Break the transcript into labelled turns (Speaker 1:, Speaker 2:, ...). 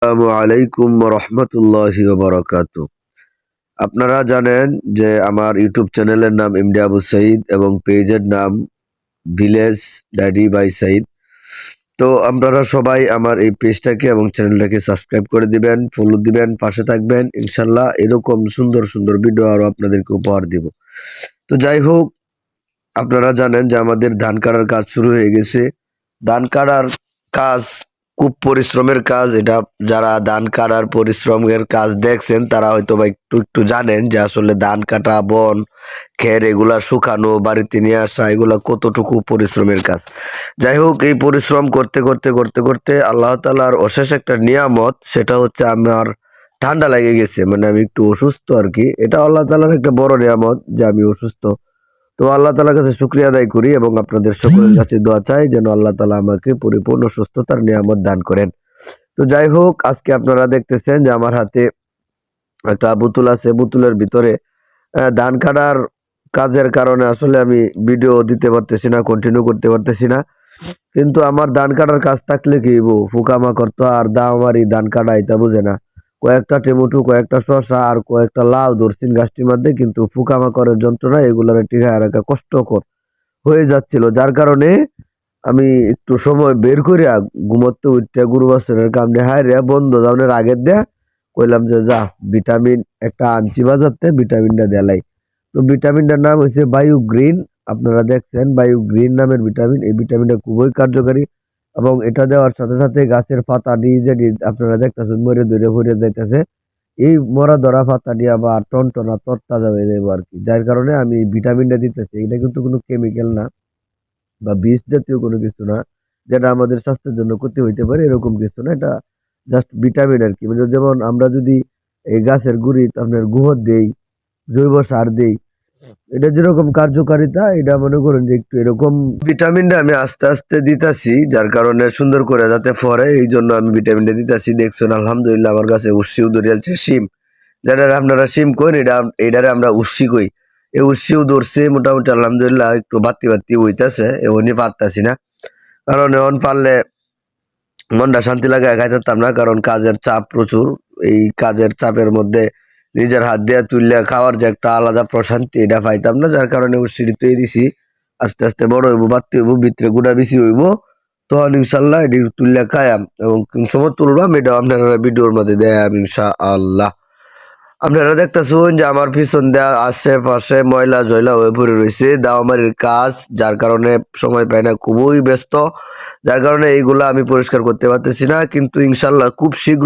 Speaker 1: আসসালামু আলাইকুম রহমতুল্লাহি বারাকাতুহু। আপনারা জানেন যে আমার ইউটিউব চ্যানেলের নাম এমডি আবু সাইদ এবং পেজের নাম ভিলেজ ড্যাডি বাই সাইদ। তো আপনারা সবাই আমার এই পেজটাকে এবং চ্যানেলটাকে সাবস্ক্রাইব করে দিবেন, ফলো দিবেন, পাশে থাকবেন। ইনশাল্লাহ এরকম সুন্দর সুন্দর ভিডিও আরও আপনাদেরকে উপহার দিব। তো যাই হোক, আপনারা জানেন যে আমাদের ধান কাটার কাজ শুরু হয়ে গেছে। ধান কাটার কাজ খুব পরিশ্রমের কাজ। এটা যারা ধান কাটার পরিশ্রমের কাজ দেখছেন তারা হয়তো বা একটু একটু জানেন যে আসলে ধান কাটা, বন খের এগুলা শুকানো, বাড়িতে নিয়ে আসা, এগুলা কতটুকু পরিশ্রমের কাজ। যাই হোক, এই পরিশ্রম করতে করতে করতে করতে আল্লাহ তাআলার অশেষ একটা নিয়ামত, সেটা হচ্ছে আমার ঠান্ডা লেগে গেছে, মানে আমি একটু অসুস্থ আর কি। এটা আল্লাহ তাআলার একটা বড় নিয়ামত যে আমি অসুস্থ। তো আল্লাহ তাআলার কাছে শুকরিয়া আদায় করি এবং আপনাদের সকলের কাছে দোয়া চাই যেন আল্লাহ তাআলা আমাকে পরিপূর্ণ সুস্থতার নিয়ামত দান করেন। তো যাই হোক, আজকে আপনারা দেখতেছেন যে আমার হাতে একটা বোতল আছে। বোতলের ভিতরে ধান কাটার কাজের কারণে আসলে আমি ভিডিও দিতে পারতেছি না, কন্টিনিউ করতে পারতেছি না। কিন্তু আমার ধান কাটার কাজ থাকলে কি হইব, পোকামাকড় তো আর দামারি ধান কাটা এটা বুঝে না। কয়েকটা টমেটো, কয়েকটা শসা আর কয়েকটা লাউ ধরছিন গাছটির মধ্যে, কিন্তু পোকামাকড়ের যন্ত্রণা এগুলার টিকায় রাখা কষ্টকর হয়ে যাচ্ছিল। যার কারণে আমি একটু সময় বের করে ঘুমোতে উঠতে গুরু বছরের কাম দিয়ে হায় রে বন্ধ যাওয়ার আগের দেয়া কইলাম যে যা ভিটামিন একটা আনছি বাজারতে, ভিটামিনটা দেলাই। তো ভিটামিনটার নাম হচ্ছে বায়ু গ্রিন। আপনারা দেখছেন বায়ু গ্রিন নামের ভিটামিন। এই ভিটামিনটা খুবই কার্যকারী এবং এটা দেওয়ার সাথে সাথে গাছের পাতা নিজে আপনারা দেখতেছেন মরে ধরে ভরে যাইতেছে। এই মরা ধরা পাতা দিয়ে আবার টনটনা তরতাজা হয়ে যাবো আর কি। যার কারণে আমি এই ভিটামিনটা দিতেছি। এটা কিন্তু কোনো কেমিক্যাল না বা বিষ জাতীয় কোনো কিছু না, যেটা আমাদের স্বাস্থ্যের জন্য ক্ষতি হইতে পারে, এরকম কিছু না। এটা জাস্ট ভিটামিন আর কি। মানে যেমন আমরা যদি এই গাছের গুঁড়ি আপনার গোবর দেই, জৈব সার দেই, এটা যেরকম কার্যকারিতা, এটা মনে করেন যে একটু এরকম ভিটামিনটা আমি আস্তে আস্তে দিতাছি, যার কারণে সুন্দর করে যাতে ফরে এই জন্য আমি ভিটামিনটা দিতাছি। দেখছেন আলহামদুলিল্লাহ আমার কাছে উস্সিও ধরিয়ালছে শিম, যেটা আপনারা শিম কইন, এটারে আমরা উস্সি কই। এই উস্সিও ধরছে মোটামুটি আলহামদুলিল্লাহ, একটু বাত্তি বাত্তি হইতাছে, এমনই পারতাছি না। কারণ এমন পারলে মনটা শান্তি লাগে, খাইতাম না, কারণ কাজের চাপ প্রচুর। এই কাজের চাপের মধ্যে নিজের হাত দিয়ে তুললে খাওয়ার যে একটা আলাদা প্রশান্তি, এটা পাইতাম না। যার কারণে উস্সিটি তৈরি দিছি। আস্তে আস্তে বড় হইব, বাত্তি হইব, ভিতরে গুড়া বেশি হইব, তখন ইনশাল্লাহ এটি তুললে খায়াম। এবং কোন সময় তুলবাম এটা আপনারা ভিডিওর মধ্যে দেয়াম ইনশাআল্লাহ। আপনারা দেখতেছেন যে আমার পিছন দেওয়া আশেপাশে ময়লা জয়লা হয়ে পড়ে রয়েছে, দাওয়ামারির কাজ, যার কারণে সময় পাই না, খুবই ব্যস্ত। যার কারণে এইগুলা আমি পরিষ্কার করতে পারতেছি না, কিন্তু ইনশাল্লাহ খুব শীঘ্র